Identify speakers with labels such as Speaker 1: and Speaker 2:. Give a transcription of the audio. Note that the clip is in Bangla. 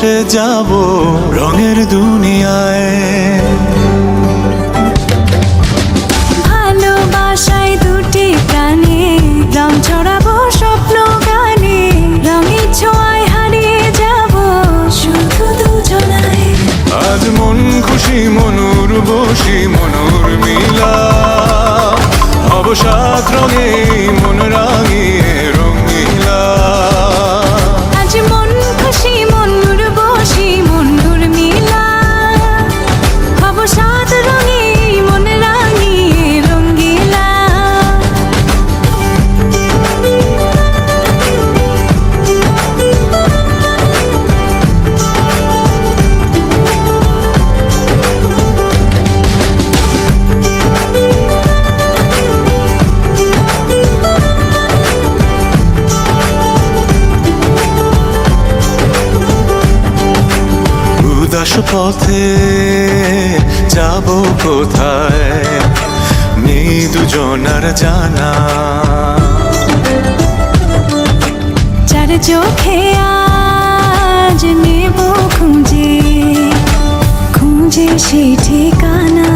Speaker 1: ভেসে যাব রঙের দুনিয়ায়।
Speaker 2: ভালোবাসায় দুটি প্রাণে রং ছড়াবো স্বপ্ন গানে, রঙের ছোঁয়ায় হারিয়ে যাব শুধু দুজনায়।
Speaker 1: আজ মন খুশি মনুর বসি মনুর মিলা, অবসাদ রঙে মন রাঙিয়ে রঙিলা।
Speaker 2: আজ মন খুশি মনুর বসি মনুর মিলা, অবসাদ রঙে মন রাঙিয়ে রঙ্গিলা।
Speaker 1: উদাস পথে যাব কোথায় নেই দুজনার জানা।
Speaker 2: চার চোখে আজ নেব খুঁজে খুঁজে সেই ঠিকানা।